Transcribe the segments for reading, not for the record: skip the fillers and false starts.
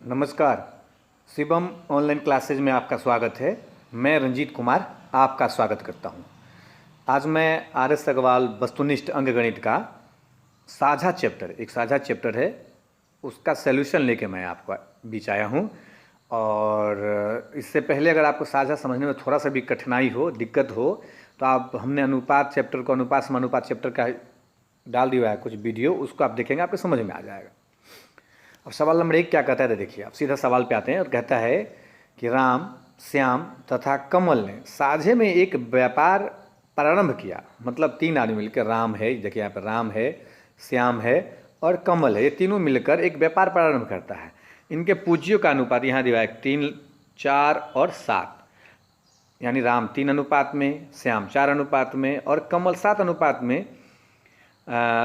नमस्कार। Shivam online classes में आपका स्वागत है। मैं रंजीत कुमार आपका स्वागत करता हूं। आज मैं आर.एस. अग्रवाल वस्तुनिष्ठ अंकगणित का एक साझा चैप्टर है, उसका सॉल्यूशन लेके मैं आपको बीच आया हूं। और इससे पहले अगर आपको साझा समझने में थोड़ा सा भी कठिनाई हो, दिक्कत हो, तो हमने अनुपात चैप्टर को अनुपात समानुपात चैप्टर का डाल दिया है कुछ वीडियो, उसको आप देखेंगे, आपको समझ में आ जाएगा। अब सवाल नंबर 1 क्या कहता है, तो देखिए, आप सीधा सवाल पे आते हैं और कहता है कि राम, श्याम तथा कमल ने साझे में एक व्यापार प्रारंभ किया। मतलब 3 आदमी मिलकर, राम है, देखिए यहाँ पर राम है, श्याम है और कमल है, ये तीनों मिलकर एक व्यापार प्रारंभ करता है। इनके पूंजियों का अनुपात यहाँ दिया है 3, 4 और 7, यानी राम 3 अनुपात में, श्याम 4 अनुपात में और कमल 7 अनुपात में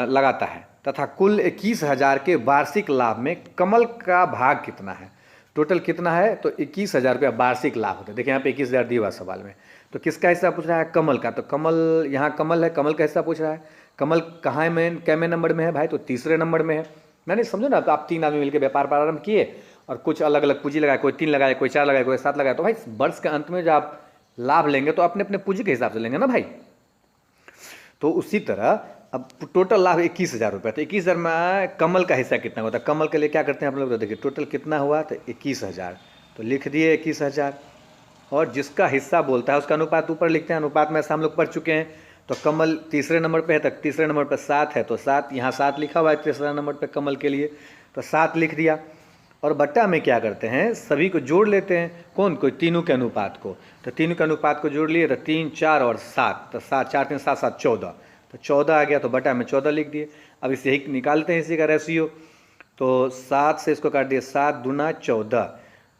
लगाता है। तथा कुल 21,000 के वार्षिक लाभ में कमल का भाग कितना है। टोटल कितना है, तो 21,000 रुपया वार्षिक लाभ होता है। देखिए यहाँ पे 21,000 दिया हुआ सवाल में, तो किसका हिस्सा पूछ रहा है, कमल का। तो कमल, यहाँ कमल है, कमल का हिस्सा पूछ रहा है। कमल कहाँ में, कैमे नंबर में है भाई, तो तीसरे नंबर में है। मैंने समझो ना, तो आप 3 आदमी मिलकर व्यापार प्रारंभ किए और कुछ अलग अलग पूंजी लगाए, कोई 3 लगाए, कोई 4 लगाए, कोई 7 लगाए। तो भाई वर्ष के अंत में जब आप लाभ लेंगे तो अपने अपने पूंजी के हिसाब से लेंगे ना भाई। तो उसी तरह अब टोटल लाभ 21,000 रुपये, तो 21,000 में कमल का हिस्सा कितना होता है। कमल के लिए क्या करते हैं आप लोग, तो देखिए टोटल कितना हुआ, तो 21,000, तो लिख दिए 21,000। और जिसका हिस्सा बोलता है उसका अनुपात ऊपर लिखते हैं। अनुपात में ऐसा हम लोग पढ़ चुके हैं। तो कमल तीसरे नंबर पे है, तो तीसरे नंबर पर 7 है, तो 7 यहाँ 7 लिखा हुआ है तीसरा नंबर पर कमल के लिए, तो 7 लिख दिया। और बट्टा में क्या करते हैं, सभी को जोड़ लेते हैं। कौन, कोई तीनों के अनुपात को, तो तीनों के अनुपात को जोड़ लिए, तो 3, 4 और 7, तो 7, 4, 3, 7, 7, 14, तो 14 आ गया, तो बटा में 14 लिख दिए। अब इसे ही निकालते हैं, इसी का रेशियो। तो 7 से इसको काट दिए, 7 दूना 14,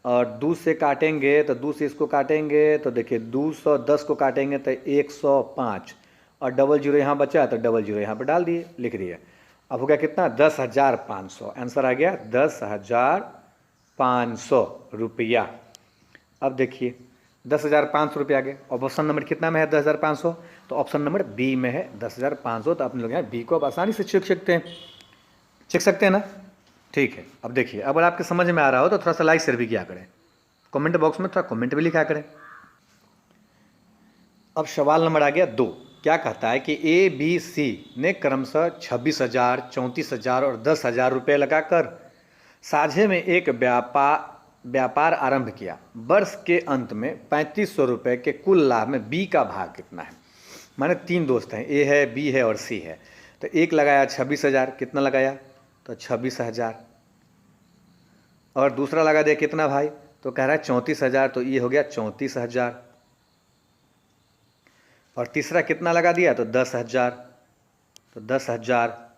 और 2 से काटेंगे, तो 2 से इसको काटेंगे, तो देखिए 210 को काटेंगे तो 105, और डबल जीरो यहाँ बचा, तो डबल जीरो यहाँ पर डाल दिए, लिख दिए। अब हो गया कितना, 10,500, आंसर आ गया 10,500 रुपया। अब देखिए 10,500 रुपये आ गए। ऑप्शन नंबर कितना में है 10,500, तो ऑप्शन नंबर बी में है 10,500। तो अपने लोग यहाँ बी को अब आसानी से चेक सकते हैं ना। ठीक है, अब देखिए, अगर आपके समझ में आ रहा हो तो थोड़ा सा लाइक शेयर भी किया करें, कमेंट बॉक्स में थोड़ा कमेंट भी लिखा करें। अब सवाल नंबर आ गया 2, क्या कहता है कि ए, बी, सी ने क्रमशः 26,000, 34,000 और 10,000 रुपये लगाकर साझे में एक व्यापार आरंभ किया। वर्ष के अंत में 3,500 रुपये के कुल लाभ में बी का भाग कितना है। माने 3 दोस्त हैं, ए है, बी है और सी है। तो एक लगाया 26,000, कितना लगाया, तो 26,000, और दूसरा लगा दिया कितना भाई, तो कह रहा है 34,000, तो ये हो गया 34,000, और तीसरा कितना लगा दिया, तो 10,000, तो 10,000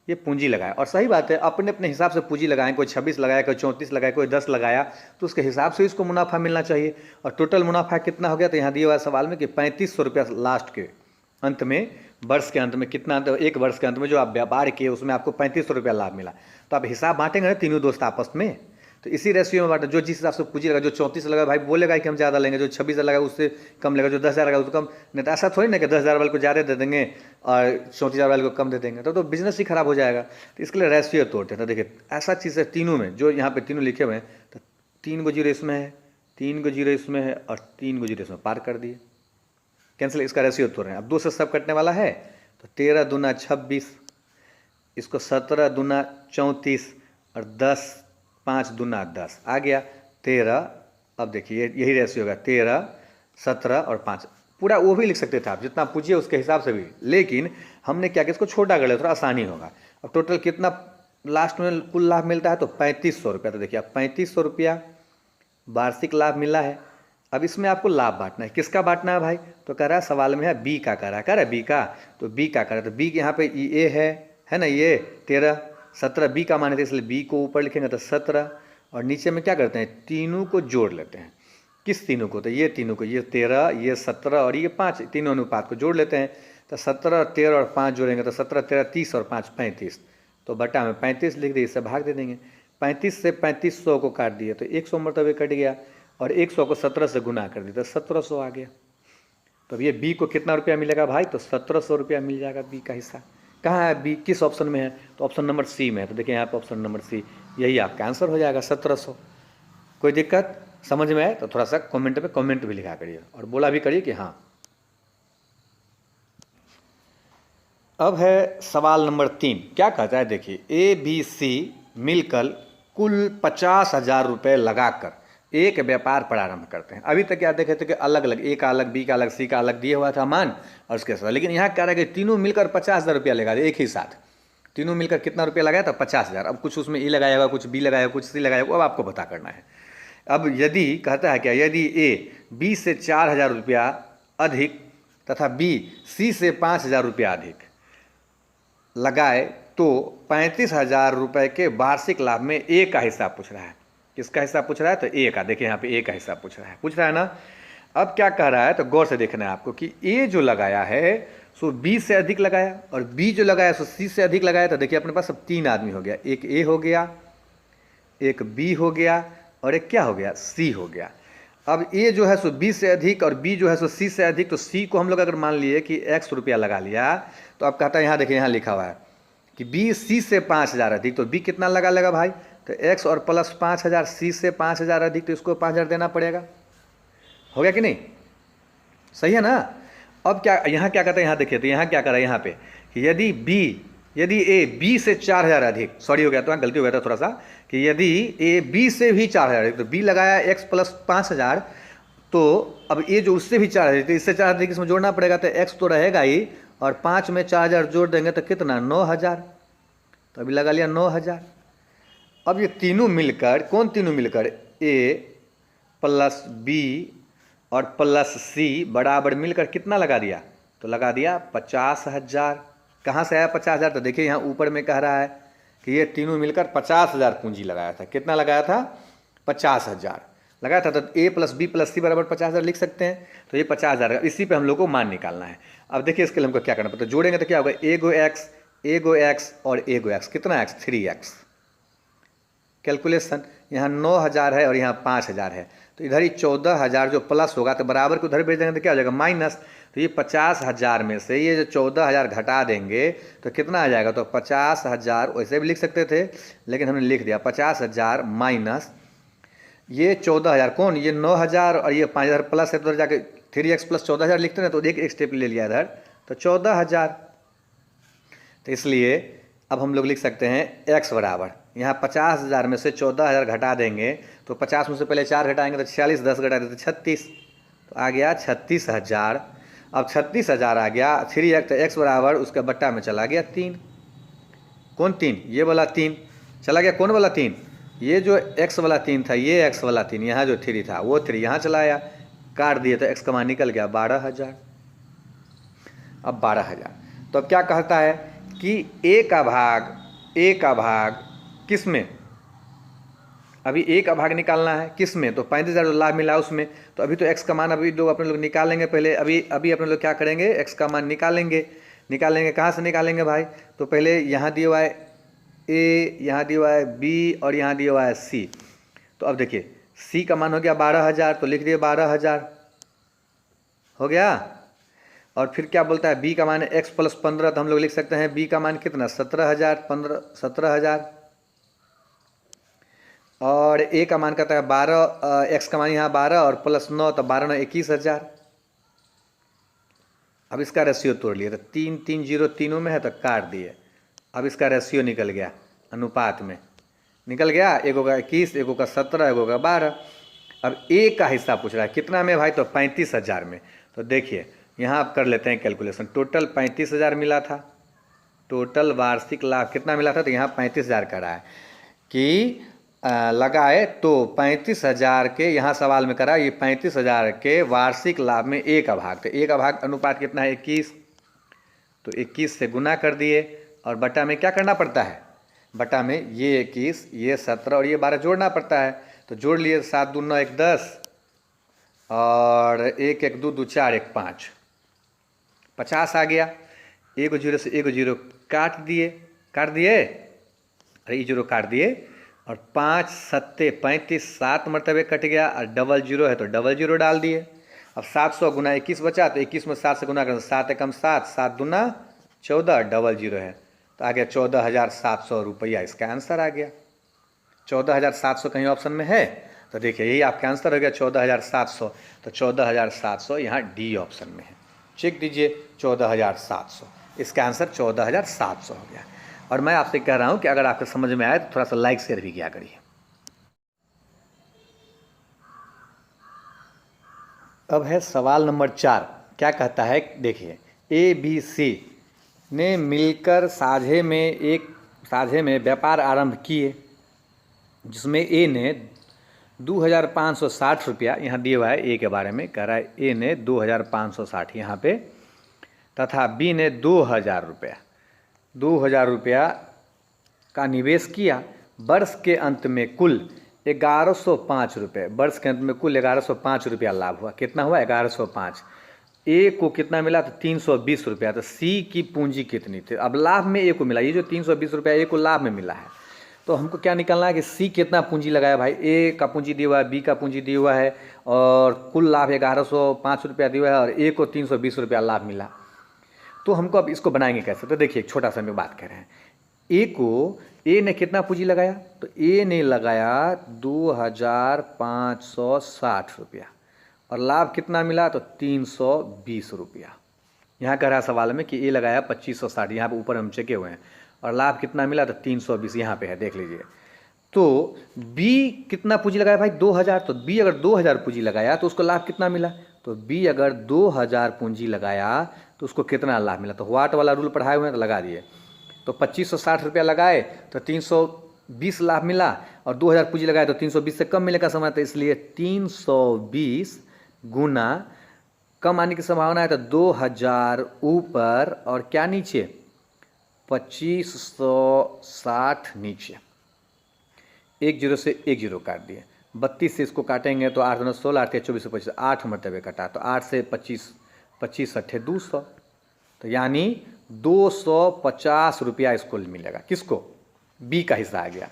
ये पूंजी लगाया। और सही बात है, अपने अपने हिसाब से पूंजी लगाएं, कोई 26 लगाया, कोई 34 लगाया, कोई 10 लगाया, तो उसके हिसाब से इसको मुनाफा मिलना चाहिए। और टोटल मुनाफा कितना हो गया, तो यहाँ दिया हुआ सवाल में कि 3,500 रुपया लास्ट के अंत में, वर्ष के अंत में कितना, तो एक वर्ष के अंत में जो आप व्यापार किए उसमें आपको 3,500 रुपया लाभ मिला। तो आप हिसाब बांटेंगे ना तीनों दोस्त आपस में, तो इसी रेशियो में बांटे। जो जिस हिसाब से पूंजी लगा, जो 34 लगा भाई बोलेगा कि हम ज़्यादा लेंगे, जो 26 लगा उससे कम लेगा, जो 10,000 लगा उसको कम। नहीं तो ऐसा थोड़ी ना कि 10,000 वाले को ज़्यादा दे देंगे और 34,000 वाले को कम दे देंगे, तो बिजनेस ही खराब हो जाएगा। तो इसके लिए रेशियो तोड़ते हैं। तो देखिए ऐसा चीज़ है तीनों में, जो यहाँ पे तीनों लिखे हुए हैं, तो 3 को जीरो इसमें है, 3 को जीरो इसमें है और 3 को जीरो इसमें, पार कर दिए, कैंसिल। इसका रेशियो तोड़ रहे हैं। अब 2 से सब कटने वाला है, तो 13 दूना 26, इसको 17 दूना 34 और 10, 5 दूना 10 आ गया 13। अब देखिए यही रेशियो होगा, 13, 17 और 5, पूरा वो भी लिख सकते थे आप, जितना पूछिए उसके हिसाब से भी, लेकिन हमने क्या किया, इसको छोटा कर लिया, थोड़ा आसानी होगा। अब टोटल कितना लास्ट में कुल लाभ मिलता है, तो 3,500 रुपया। तो देखिए अब 3,500 रुपया वार्षिक लाभ मिला है। अब इसमें आपको लाभ बांटना है, किसका बांटना है भाई, तो कह रहा है सवाल में है बी का, कह रहा है बी का, तो बी का कह रहा है, तो बी यहाँ पे ए है ना, ये 13, 17 बी का माने थे, इसलिए बी को ऊपर लिखेंगे तो 17, और नीचे में क्या करते हैं, तीनों को जोड़ लेते हैं। किस तीनों को, तो ये तीनों को, ये 13, ये 17 और ये 5, तीनों अनुपात को जोड़ लेते हैं। तो 17, 13 और 5 जोड़ेंगे तो 17, 13, 30 और 5, 35, तो बटा में 35 लिख दिए, इससे भाग दे देंगे। 35 से 3,500 को काट दिए तो 100 मरतबे कट गया, और 100 को 17 से गुना कर दिया तो 1,700 आ गया। तो अब ये बी को कितना रुपया मिलेगा भाई, तो 1,700 रुपया मिल जाएगा बी का हिस्सा। कहाँ है बी, किस ऑप्शन में है? तो ऑप्शन नंबर सी में है। तो देखिए यहाँ पे ऑप्शन नंबर सी, यही आपका आंसर हो जाएगा 1700। कोई दिक्कत समझ में आए तो थोड़ा सा कमेंट पे कमेंट भी लिखा करिए और बोला भी करिए कि हाँ। अब है सवाल नंबर 3। क्या कहता है देखिए, ए बी सी मिलकर कुल 50,000 रुपये लगाकर एक व्यापार प्रारंभ करते हैं। अभी तक क्या देखे थे कि अलग अलग, ए का अलग, बी का अलग, सी का अलग दिया हुआ था मान और उसके साथ, लेकिन यहाँ कह रहा है कि तीनों मिलकर 50,000 रुपया लगा दे एक ही साथ। तीनों मिलकर कितना रुपया लगाया था? 50,000। अब कुछ उसमें ए लगाया होगा, कुछ बी लगाया होगा, कुछ सी लगाया होगा, अब आपको पता करना है। अब यदि कहता है क्या, यदि ए बी से 4,000 रुपया अधिक तथा बी सी से 5,000 रुपया अधिक लगाए तो 35,000 रुपये के वार्षिक लाभ में ए का हिस्सा पूछ रहा है। किसका हिस्सा पूछ रहा है? तो ए का। देखिए यहाँ पे ए का हिस्सा पूछ रहा है ना। अब क्या कह रहा है तो गौर से देखना है आपको कि ए जो लगाया है सो बी से अधिक लगाया और बी जो लगाया सो सी से अधिक लगाया। तो देखिए अपने पास अब 3 आदमी हो गया, एक ए हो गया, एक बी हो गया और एक क्या हो गया? सी हो गया। अब ए जो है सो बी से अधिक और बी जो है सो सी से अधिक, तो सी को हम लोग अगर मान लिए कि x रुपया लगा लिया तो अब कहता है यहाँ देखिए, यहाँ लिखा हुआ है कि बी सी से 5,000 अधिक, तो बी कितना लगा भाई? तो x और प्लस 5,000, सी से 5,000 अधिक तो इसको 5,000 देना पड़ेगा। हो गया कि नहीं? सही है ना। अब क्या यहाँ क्या कहता है, यहाँ देखिए तो यहाँ क्या कर रहा है यहाँ पे कि यदि ए बी से 4,000 अधिक, सॉरी हो गया तो गलती हो गया था थोड़ा सा, कि यदि ए बी से भी 4,000 अधिक, तो बी लगाया x प्लस 5,000, तो अब ए जो उससे भी 4,000, तो इससे 4,000 अधिक इसमें जोड़ना पड़ेगा, तो x तो रहेगा ही और 5 में 4,000 जोड़ देंगे तो कितना? 9,000। तो अभी लगा लिया 9,000। अब ये तीनों मिलकर, कौन तीनों मिलकर? ए प्लस बी और प्लस सी बराबर मिलकर कितना लगा दिया? तो लगा दिया 50,000। कहाँ से आया 50,000? तो देखिए यहाँ ऊपर में कह रहा है कि ये तीनों मिलकर 50,000 पूंजी लगाया था। कितना लगाया था? 50,000 लगाया था। तो ए प्लस बी प्लस सी बराबर 50,000 लिख सकते हैं। तो ये 50,000, इसी पे हम लोग को मान निकालना है। अब देखिए इसके लिए हमको क्या करना पड़ता है, जोड़ेंगे तो क्या होगा? ए गो एक्स और ए गो एक्स, कितना एक्स? 3x। कैलकुलेशन, यहाँ 9,000 है और यहाँ 5,000 है, तो इधर ही 14,000 जो प्लस होगा तो बराबर को उधर भेज देंगे तो क्या हो जाएगा? माइनस। तो ये 50,000 में से ये जो 14,000 घटा देंगे तो कितना आ जाएगा? तो 50,000 वैसे भी लिख सकते थे लेकिन हमने लिख दिया 50,000 माइनस ये 14,000, कौन? ये 9,000 और ये 5,000 प्लस है तो उधर जाके 3x प्लस 14,000 लिखते हैं, तो एक स्टेप ले लिया इधर, तो 14,000। तो इसलिए अब हम लोग लिख सकते हैं x बराबर, यहाँ 50,000 में से 14,000 घटा देंगे तो 50 में से पहले 4 घटाएंगे तो 46, 10 घटा देते 36, तो आ गया 36,000। अब 36,000 आ गया 3x, तो x बराबर उसका बट्टा में चला गया 3। कौन 3? ये वाला 3 चला गया। कौन वाला 3? ये जो x वाला 3 था, ये x वाला 3, यहाँ जो 3 था वो 3 यहाँ चला आया, काट दिए तो x का मान निकल गया 12,000। अब 12,000, तो अब क्या कहता है कि ए का भाग किस में? अभी ए का भाग निकालना है किस में? तो 35,000 जो लाभ मिला उसमें। तो अभी तो x का मान अभी लोग अपने लोग निकालेंगे पहले। अभी अपने लोग क्या करेंगे? x का मान निकालेंगे। कहाँ से निकालेंगे भाई? तो पहले यहाँ दिया हुआ है ए, यहाँ दिया हुआ है बी और यहाँ दिया हुआ है सी। तो अब देखिए सी का मान हो गया 12,000, तो लिख दिए 12,000 हो गया। और फिर क्या बोलता है? बी का मान है x प्लस 15, तो हम लोग लिख सकते हैं बी का मान कितना? 17,000 और ए का मान कहता है 12, x का मान यहाँ 12 और प्लस 9, तो 12 9 21,000। अब इसका रेशियो तोड़ लिए तो 3 3 0 तीनों में है तो काट दिए। अब इसका रेशियो निकल गया, अनुपात में निकल गया, एक होगा 21, एक होगा 17, एक होगा 12। अब ए का हिस्सा पूछ रहा है कितना में भाई? तो 35,000 में। तो देखिए यहाँ आप कर लेते हैं कैलकुलेशन, टोटल 35,000 मिला था, टोटल वार्षिक लाभ कितना मिला था? तो यहाँ 35,000 का रहा है कि लगाए तो 35,000 के, यहाँ सवाल में करा ये 35,000 के वार्षिक लाभ में ए का भाग, तो ए का भाग अनुपात कितना है? 21, तो 21 से गुना कर दिए और बटा में क्या करना पड़ता है? बटा में ये 21, ये 17 और ये 12 जोड़ना पड़ता है। तो जोड़ लिए, 7 दूना 9 1 10 और 1 1 2 2 4 1 5, 50 आ गया। एक 0 से एक 0 काट दिए, अरे ये 0 काट दिए और 5 7 35, 7 मरतबे कट गया और डबल 0 है तो डबल 0 डाल दिए। अब 700 गुना 21 बचा, तो 21 में 7 से गुना करें 7 एकम 7, 7 दूना 14 डबल जीरो है तो आ गया 14,700 रुपया, इसका आंसर आ गया। 14,700 कहीं ऑप्शन में है तो देखिए यही आपका आंसर हो गया 14,700। तो 14,700 यहाँ डी ऑप्शन में है, चेक दीजिए 14,700, इसका आंसर 14,700 हो गया। और मैं आपसे कह रहा हूँ कि अगर आपको समझ में आए तो थोड़ा सा लाइक शेयर भी किया करिए। अब है सवाल नंबर 4, क्या कहता है देखिए, ए बी सी ने मिलकर साझे में व्यापार आरंभ किए, जिसमें ए ने 2,560 रुपया, यहाँ दिया हुआ है ए के बारे में, कह रहा है ए ने 2,560 यहाँ पे, तथा बी ने 2,000 रुपया का निवेश किया। वर्ष के अंत में कुल 1,105 रुपये, वर्ष के अंत में कुल 1,105 रुपया लाभ हुआ। कितना हुआ? 1,105। ए को कितना मिला? तो 320 रुपया। तो सी की पूंजी कितनी थी? अब लाभ में ए को मिला, ये जो 320 रुपया ए को लाभ में मिला है, तो हमको क्या निकालना है कि सी कितना पूंजी लगाया भाई। ए का पूंजी दिया हुआ है, बी का पूंजी दिया हुआ है, और कुल लाभ 1,105 रुपया दिया हुआ है, और ए को 320 रुपया लाभ मिला। तो हमको अब इसको बनाएंगे कैसे? तो देखिए, एक छोटा सा हम बात कर रहे हैं। ए ने कितना पूंजी लगाया? तो ए ने लगाया 2,560 रुपया, और लाभ कितना मिला? तो 320 रुपया। यहाँ कह रहा सवाल में कि ए लगाया 2560, यहाँ पे ऊपर हम चेके हुए हैं, और लाभ कितना मिला? तो 320 यहाँ पे है, देख लीजिए। तो बी कितना पूंजी लगाया भाई? 2,000। तो बी अगर 2,000 पूंजी लगाया तो उसको लाभ कितना मिला? तो बी अगर 2,000 पूंजी लगाया तो उसको कितना लाभ मिला? तो व्हाट वाला रूल पढ़ाए हुए हैं तो लगा दिए। तो 2560 रुपया लगाए तो 320 लाभ मिला, और 2,000 पूंजी लगाए तो 320 से कम मिलेगा समय, तो इसलिए 320 गुना, कम आने की संभावना है तो 2,000 ऊपर और क्या नीचे? 2560 नीचे। 1 0 से 1 0 काट दिए, 32 से इसको काटेंगे तो 8 9 16, 8 24 25, 8 मरतबे कटा, तो 8 से 25, 25 अट्ठे 200, तो यानी 250 रुपया इसको मिलेगा। किसको? बी का हिस्सा आ गया।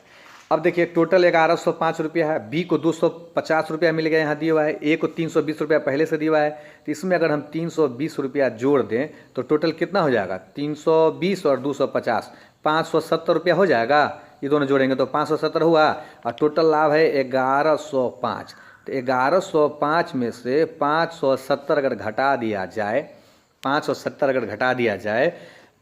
अब देखिए, टोटल 1,105 रुपया है, बी को 250 रुपया मिल गया, यहाँ दिया हुआ है, ए को 320 रुपया पहले से दिया हुआ है, तो इसमें अगर हम 320 रुपया जोड़ दें तो टोटल कितना हो जाएगा? 320 और 250, 570 रुपया हो जाएगा। ये दोनों जोड़ेंगे तो 570 हुआ, और टोटल लाभ है 1,105। तो 1,105 में से 570 अगर घटा दिया जाए, 570 अगर घटा दिया जाए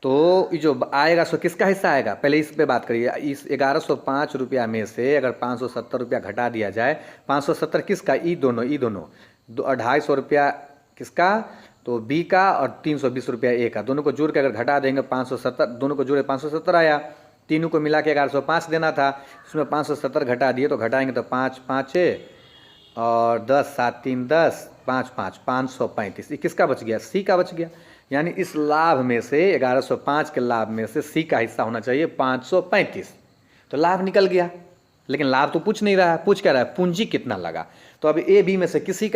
तो ये जो आएगा सो किसका हिस्सा आएगा? पहले इस पे बात करिए। इस 1,105 रुपया में से अगर 570 रुपया घटा दिया जाए, 570 किसका? ई दोनों 250 रुपया किसका? तो बी का, और 320 रुपया ए का, दोनों को जोड़ के अगर घटा देंगे 570, दोनों को जोड़े 570 आया, तीनों को मिला के 1,105 देना था, उसमें 570 घटा दिए, तो घटाएंगे तो 5 5 और 10 7 3 10 5 5 535। ये किसका बच गया? सी का बच गया। यानी इस लाभ में से 1,105 के लाभ में से सी का हिस्सा होना चाहिए 535। तो लाभ निकल गया, लेकिन लाभ तो पूछ नहीं रहा है, पूछ क्या रहा है? पूंजी कितना लगा। तो अब ए बी में से किसी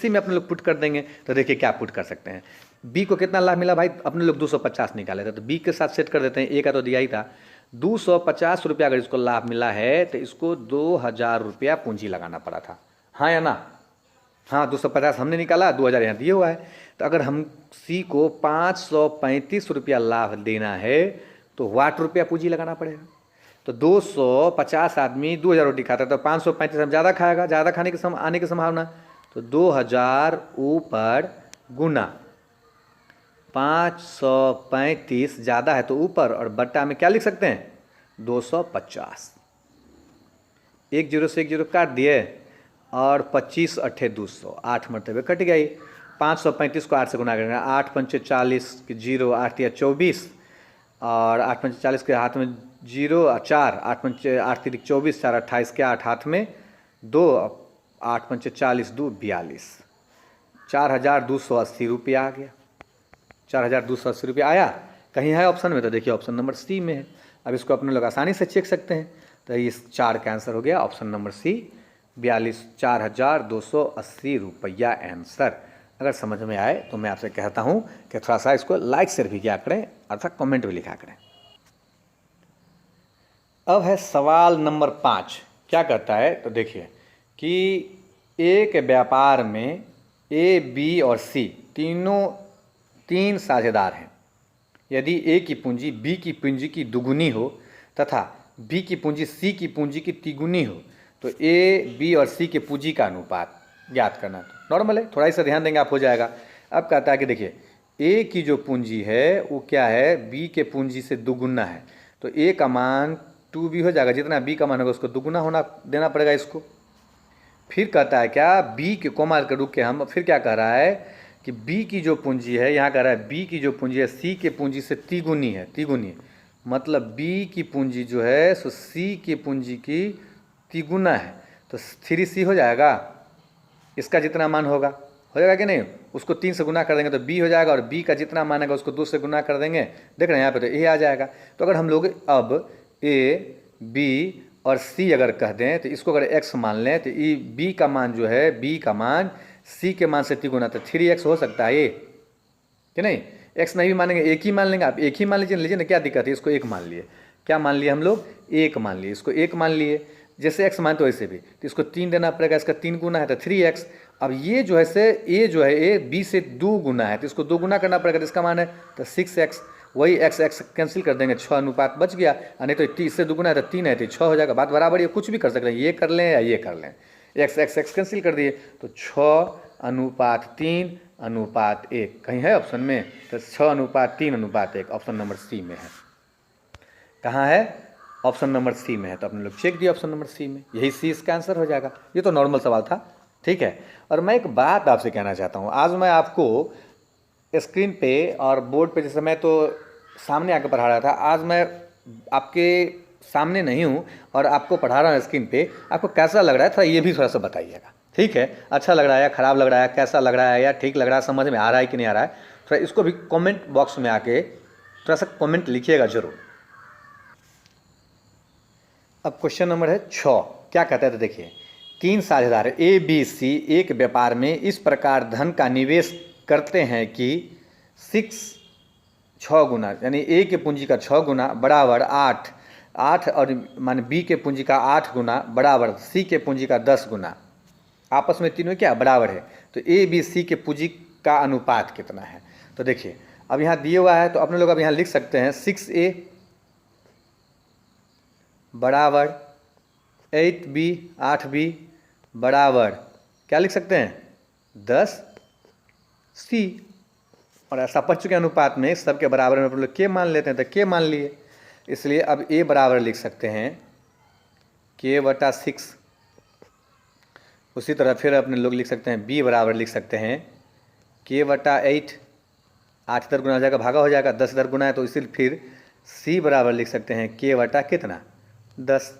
में अपने लोग पुट कर देंगे। तो देखिए क्या पुट कर सकते हैं। बी को कितना लाभ मिला भाई? अपने लोग 250 निकाले थे, तो बी के साथ सेट कर देते हैं। ए का तो दिया ही था, 250 रुपया अगर इसको लाभ मिला है तो इसको 2,000 रुपया पूंजी लगाना पड़ा था, हाँ या ना? हाँ, 250 हमने निकाला, 2,000 यहाँ दिए हुआ है। तो अगर हम सी को 535 रुपया लाभ देना है तो वाट रुपया पूंजी लगाना पड़ेगा। तो 250 आदमी 2,000 रोटी खाता है, तो 535 हम ज़्यादा खाएगा, ज़्यादा खाने की आने की संभावना, तो 2,000 ऊपर गुना 535 ज़्यादा है तो ऊपर, और बट्टा में क्या लिख सकते हैं? 250। 1 0 से 1 0 काट दिए, और 25 अट्ठे 200, 8 मरतबे कट गई। 535 को 8 से गुना करेंगे, 8 पंचे 40 की 0, 8 या 24, और 8 पंचे 40 के हाथ में 0 और 4, 8 पंचे 8 तिरिक 24, 4 28 के 8 हाथ में 2, 8 पंचे 40 2 42, 4,280 रुपया आ गया। 4,280 रुपया आया। कहीं है ऑप्शन में? तो देखिए ऑप्शन नंबर सी में है। अब इसको अपने लोग आसानी से चेक सकते हैं। तो इस 4 का आंसर हो गया ऑप्शन नंबर सी, 4,280 रुपया आंसर। अगर समझ में आए तो मैं आपसे कहता हूं कि थोड़ा सा इसको लाइक शेयर भी किया करें, अर्थात कमेंट भी लिखा करें। अब है सवाल नंबर 5, क्या कहता है? तो देखिए कि एक व्यापार में ए बी और सी तीन साझेदार हैं। यदि ए की पूंजी बी की पूंजी की दुगुनी हो तथा बी की पूंजी सी की पूंजी की तिगुनी हो तो ए बी और सी के पूंजी का अनुपात ज्ञात करना। तो नॉर्मल है, थोड़ा ही सा ध्यान देंगे आप हो जाएगा। अब कहता है कि देखिए ए की जो पूंजी है वो क्या है, बी के पूंजी से दुगुना है, तो ए का मान 2b हो जाएगा, जितना बी का मान होगा उसको दुगुना होना देना पड़ेगा इसको। फिर कहता है क्या, बी के कोमाल के रुक के हम फिर क्या कह रहा है कि बी की जो पूंजी है, यहाँ कह रहा है बी की जो पूंजी है सी के पूंजी से तिगुनी है, तिगुनी मतलब बी की पूंजी जो है सो सी की पूंजी की तिगुना है, तो 3c हो जाएगा, इसका जितना मान होगा हो जाएगा कि नहीं, उसको 3 से गुना कर देंगे तो b हो जाएगा, और b का जितना मान है उसको 2 से गुना कर देंगे, देख रहे हैं यहाँ पे तो a आ जाएगा। तो अगर हम लोग अब a b और c अगर कह दें तो इसको अगर x मान लें तो b का मान जो है, b का मान c के मान से तिगुना, तो 3x हो सकता है ये कि नहीं। x नहीं भी मानेंगे, एक ही मान लेंगे, आप एक ही मान लीजिए ना, क्या दिक्कत है, इसको एक मान लिए, क्या मान लिए हम लोग, एक मान लिए, इसको एक मान लिए, जैसे x मानते वैसे भी, तो इसको 3 देना पड़ेगा, इसका 3 गुना है तो 3x। अब ये जो है से a जो है a b से 2 गुना है तो इसको 2 गुना करना पड़ेगा, तो इसका मान है तो 6x, वही x कैंसिल कर देंगे, 6 अनुपात बच गया, नहीं तो 30 से 2 गुना है तो 3 है तो 6 हो जाएगा, बात बराबर, ये कुछ भी कर सकते हैं, ये कर लें या ये कर लें, x कैंसिल कर दिए तो 6:3 अनुपात 1 कहीं है ऑप्शन में, तो 6:3 अनुपात 1 ऑप्शन नंबर सी में है। कहाँ है, ऑप्शन नंबर सी में है, तो अपने लोग चेक दिया ऑप्शन नंबर सी में, यही सी इसका आंसर हो जाएगा। ये तो नॉर्मल सवाल था, ठीक है। और मैं एक बात आपसे कहना चाहता हूँ, आज मैं आपको स्क्रीन पे और बोर्ड पे, जैसे मैं तो सामने आकर पढ़ा रहा था, आज मैं आपके सामने नहीं हूँ और आपको पढ़ा रहा हूँ स्क्रीन पे, आपको कैसा लग रहा है थोड़ा ये भी थोड़ा सा बताइएगा, ठीक है। अच्छा लग रहा है या ख़राब लग रहा है, कैसा लग रहा है या ठीक लग रहा है, समझ में आ रहा है कि नहीं आ रहा है, थोड़ा इसको भी कमेंट बॉक्स में आके थोड़ा सा कमेंट लिखिएगा जरूर। अब क्वेश्चन नंबर है 6, क्या कहता है, तो देखिए 3 साझेदार ए बी सी एक व्यापार में इस प्रकार धन का निवेश करते हैं कि 6 गुना, यानी ए के पूंजी का 6 गुना बराबर 8 और मान बी के पूंजी का 8 गुना बराबर सी के पूंजी का 10 गुना, आपस में तीनों क्या बराबर है, तो ए बी सी के पूंजी का अनुपात कितना है। तो देखिए अब यहाँ दिया हुआ है तो अपने लोग अब यहाँ लिख सकते हैं 6a बराबर 8b 8b बराबर क्या लिख सकते हैं 10c, और ऐसा पढ़ चुके अनुपात में सबके बराबर में अपने लोग के मान लेते हैं, तो के मान लिए, इसलिए अब a बराबर लिख सकते हैं k/6। उसी तरह फिर अपने लोग लिख सकते हैं b बराबर लिख सकते हैं k/8, 8 इधर गुना हो जाएगा, भागा हो जाएगा, 10 इधर गुना है, तो इसीलिए फिर c बराबर लिख सकते हैं k/ कितना 10,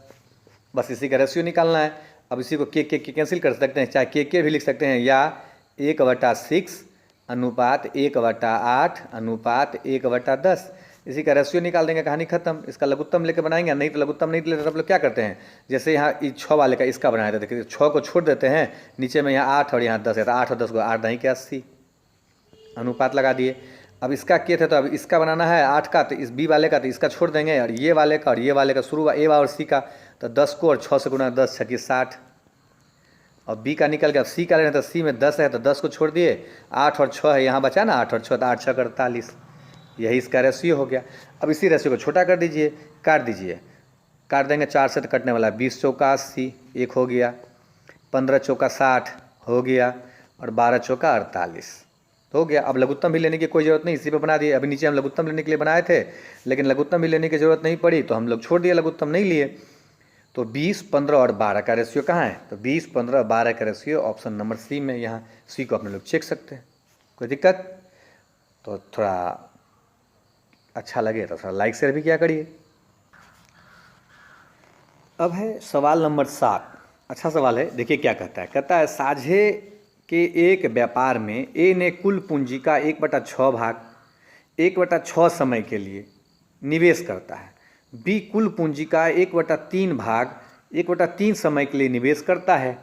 बस इसी का रेशियो निकालना है। अब इसी को के कैंसिल कर सकते हैं, चाहे के भी लिख सकते हैं, या 1/6 अनुपात 1/8 अनुपात 1/10, इसी का रेशियो निकाल देंगे, कहानी खत्म। इसका लघुत्तम लेके बनाएंगे, नहीं तो लघुत्तम नहीं लेते, सब लोग क्या करते हैं, जैसे यहाँ 6 वाले का इसका बनाया था, देखिए 6 को छोड़ देते हैं, नीचे में यहाँ 8 और यहाँ 10 है, तो 8 और 10 को 8 नहीं के 80 अनुपात लगा दिए। अब इसका के थे तो अब इसका बनाना है 8 का, तो इस बी वाले का तो इसका छोड़ देंगे, और ये वाले का और ये वाले का शुरू ए और सी का, तो 10 को और 6 से गुना 10 6 60, और बी का निकल गया। अब सी का लेना तो सी में 10 है तो 10 को छोड़ दिए, 8 और 6 है यहाँ बचा ना, 8 और 6 तो 8 6 48, यही इसका रेशियो हो गया। अब इसी रेशियो को छोटा कर दीजिए, काट दीजिए, काट देंगे 4 से तो कटने वाला 20 चौका 80 एक हो गया, 15 चौका 60 हो गया, और 12 चौका 48 तो हो गया। अब लघुत्तम भी लेने की कोई ज़रूरत नहीं, इसी पे बना दिए। अभी नीचे हम लघुत्तम लेने के लिए बनाए थे, लेकिन लघुत्तम भी लेने की ज़रूरत नहीं पड़ी तो हम लोग छोड़ दिए, लघुत्तम नहीं लिए। तो 20 15 और 12 का रेशियो कहाँ है, तो 20 15 और 12 का रेशियो ऑप्शन नंबर सी में, यहाँ सी को अपने लोग चेक सकते हैं, कोई दिक्कत। तो थोड़ा अच्छा लगे तो थोड़ा लाइक शेयर भी किया करिए। अब है सवाल नंबर 7, अच्छा सवाल है, देखिए क्या कहता है, कहता है साझे के एक व्यापार में ए ने कुल पूंजी का 1/6 भाग 1/6 समय के लिए निवेश करता है, बी कुल पूंजी का 1/3 भाग 1/3 समय के लिए निवेश करता है,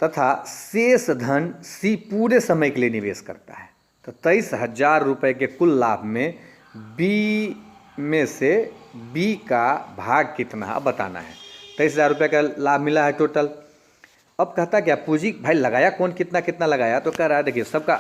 तथा शेष धन सी पूरे समय के लिए निवेश करता है। तो 23,000 रुपये के कुल लाभ में बी में से बी का भाग कितना है, अब बताना है। 23,000 रुपये का लाभ मिला है टोटल। अब कहता क्या, पूंजी भाई लगाया कौन कितना कितना लगाया, तो कह रहा है देखिए सबका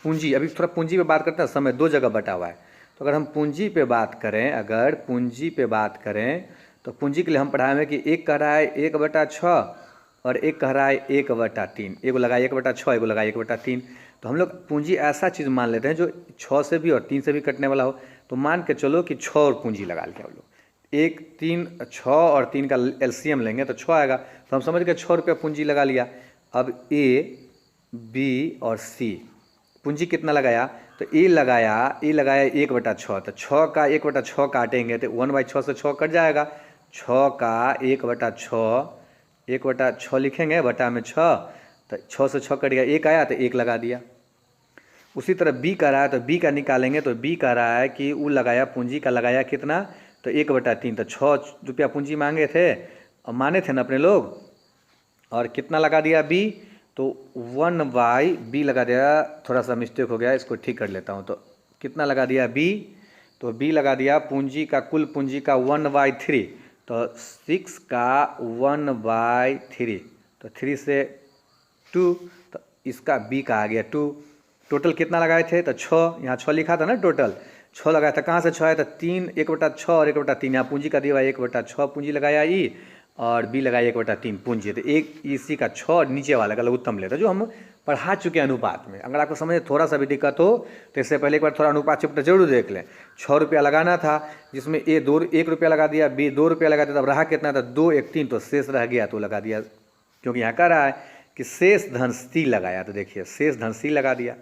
पूंजी, अभी थोड़ा पूंजी पे बात करते हैं, समय 2 जगह बटा हुआ है, तो अगर हम पूंजी पे बात करें, अगर पूंजी पे बात करें तो पूंजी के लिए हम पढ़ाए हैं कि एक कह रहा है 1/6 और एक कह रहा है 1/3, एगो लगाए 1/6, एगो लगाए 1/3। तो हम लोग पूंजी ऐसा चीज़ मान लेते हैं जो 6 से भी और 3 से भी कटने वाला हो। तो मान के चलो कि 6 और पूंजी लगा लिया हम लोग, 1, 3, 6 और 3 का एलसीएम लेंगे तो 6 आएगा। तो हम समझ गए 6 रुपया पूंजी लगा लिया। अब ए, बी और सी पूंजी कितना लगाया, तो ए लगाया 1/6, तो 6 का 1/6 काटेंगे तो 1/6 से 6 कट जाएगा। 6 का 1/6 लिखेंगे, बटा में 6, तो 6 से 6 कट गया, 1 आया तो 1 लगा दिया। उसी तरह बी का रहा है तो बी का निकालेंगे, तो बी का रहा है कि वो लगाया पूंजी का लगाया कितना, तो 1/3, तो 6 रुपया पूंजी मांगे थे और माने थे ना अपने लोग, और कितना लगा दिया बी, तो 1/b लगा दिया। थोड़ा सा मिस्टेक हो गया, इसको ठीक कर लेता हूँ। तो कितना लगा दिया बी, तो बी लगा दिया पूंजी का, कुल पूंजी का 1/3, तो 6 का 1/3, तो 3 से 2, तो इसका बी का आ गया 2। टोटल कितना लगाए थे, तो 6, यहाँ 6 लिखा था ना, टोटल 6 लगाया था। कहाँ से 6 है, तो 3, 1/6 और 1/3, यहाँ पूंजी का दिया 1/6 पूंजी लगाया ई, और बी लगाया 1/3 पूंजी। तो एक इसी का 6 और नीचे वाला का लघुत्तम लेता, जो हम पढ़ा चुके हैं अनुपात में। अगर आपको समझ थोड़ा सा भी दिक्कत हो तो इससे पहले एक बार थोड़ा अनुपात चैप्टर जरूर देख लें। 6 रुपया लगाना था, जिसमें ए 1 रुपया लगा दिया, बी 2 रुपया लगा दिया, तब रहा कितना था 2, 1, 3, तो शेष रह गया तो लगा दिया, क्योंकि यहाँ कह रहा है कि शेष धन सी लगाया। तो देखिए शेष धन सी लगा दिया।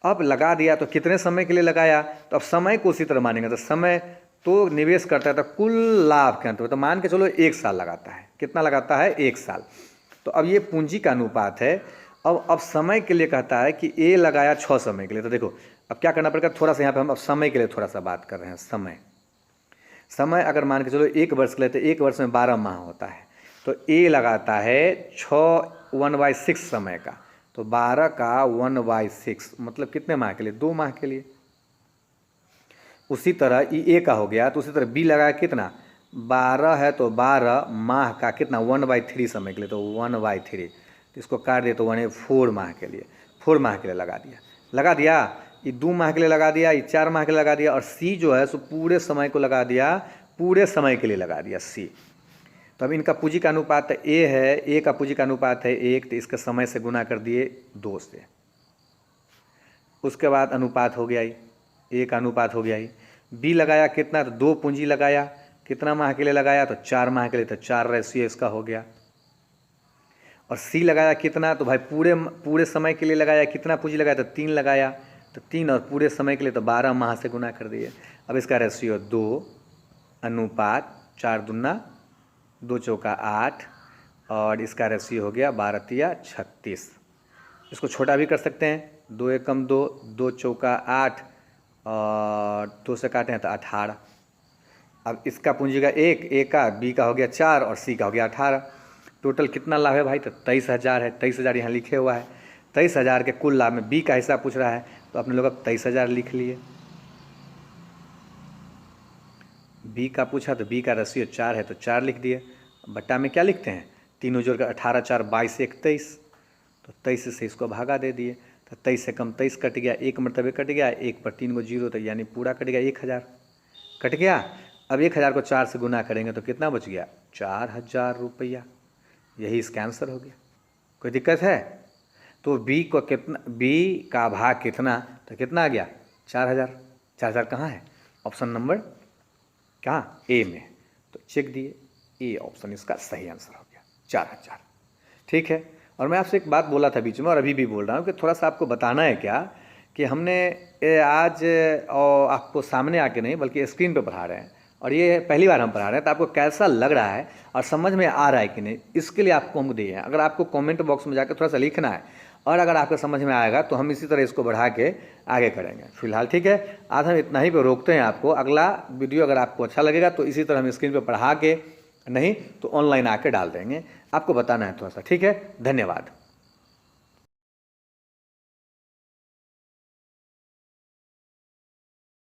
अब लगा दिया तो कितने समय के लिए लगाया, तो अब समय को उसी तरह मानेंगे। तो समय तो निवेश करता है तो कुल लाभ के अंत, तो मान के चलो 1 साल लगाता है। कितना लगाता है, 1 साल। तो अब ये पूंजी का अनुपात है। अब समय के लिए कहता है कि ए लगाया 6 समय के लिए। तो देखो अब क्या करना पड़ेगा, थोड़ा सा यहाँ पे हम अब समय के लिए थोड़ा सा बात कर रहे हैं। समय अगर मान के चलो 1 वर्ष के लिए, तो 1 वर्ष में 12 माह होता है। तो ए लगाता है 6 1/6 समय का, तो 12 का 1/6 मतलब कितने माह के लिए, 2 माह के लिए। उसी तरह ए का हो गया, तो उसी तरह बी लगाया कितना, 12 है तो 12 माह का कितना, 1/3 समय के लिए, तो 1/3, तो इसको काट दिया तो 4 माह के लिए, 4 माह के लिए लगा दिया। ये 2 माह के लिए लगा दिया, ये 4 माह के लिए लगा दिया, और सी जो है सो पूरे समय को लगा दिया, पूरे समय के लिए लगा दिया सी। तो अब इनका पूंजी का अनुपात ए है, ए का पूंजी का अनुपात है 1, तो इसका समय से गुना कर दिए 2 से। उसके बाद अनुपात हो गया, ए का अनुपात हो गया। बी लगाया कितना, तो 2 पूंजी लगाया, कितना माह के लिए लगाया, तो 4 माह के लिए, तो 4 रेशियो इसका हो गया। और सी लगाया कितना, तो भाई पूरे समय के लिए लगाया, कितना पूंजी लगाया, तो 3 लगाया, तो 3 और पूरे समय के लिए, तो 12 माह से गुना कर दिए। अब इसका रेशियो 2 अनुपात 4 दूना 2 चौका 8, और इसका रेशियो हो गया 12 तिया 36। इसको छोटा भी कर सकते हैं, 2 एकम 2, 2 चौका 8, और 2 से काटे हैं तो 18। अब इसका पूंजी का 1, ए का, बी का हो गया 4 और सी का हो गया 18। टोटल कितना लाभ है भाई, तो 23,000 है। 23,000 यहाँ लिखे हुआ है। 23,000 के कुल लाभ में बी का हिस्सा पूछ रहा है, तो अपने लोग अब 23,000 लिख लिए। बी का पूछा तो बी का रेशियो 4 है, तो 4 लिख दिए। बट्टा में क्या लिखते हैं, 3 जोड़ का 18, 4, 22, 21, तो 23 से इसको भागा दे दिए, तो 23 से कम 23 कट गया, 1 मरतबे कट गया, 1 पर 3 को 0, तो यानी पूरा कट गया, 1,000 कट गया। अब 1,000 को 4 से गुना करेंगे तो कितना बच गया, 4,000 रुपया। यही इसका आंसर हो गया। कोई दिक्कत है, तो बी को कितना, बी का भाग कितना, तो कितना आ गया 4,000। 4,000 कहाँ है, ऑप्शन नंबर कहाँ, ए में। तो चेक दिए, ए ऑप्शन इसका सही आंसर हो गया, 4,000। ठीक है। और मैं आपसे एक बात बोला था बीच में, और अभी भी बोल रहा हूँ कि थोड़ा सा आपको बताना है क्या, कि हमने आज और आपको सामने आके नहीं बल्कि स्क्रीन पे पढ़ा रहे हैं, और ये पहली बार हम पढ़ा रहे हैं, तो आपको कैसा लग रहा है और समझ में आ रहा है कि नहीं, इसके लिए आपको हम दिए हैं। अगर आपको कमेंट बॉक्स में जाकर थोड़ा सा लिखना है, और अगर आपको समझ में आएगा तो हम इसी तरह इसको बढ़ा के आगे करेंगे। फिलहाल ठीक है, आज हम इतना ही पे रोकते हैं आपको। अगला वीडियो अगर आपको अच्छा लगेगा तो इसी तरह हम स्क्रीन पर पढ़ा के, नहीं तो ऑनलाइन आके डाल देंगे। आपको बताना है थोड़ा सा, ठीक है। धन्यवाद।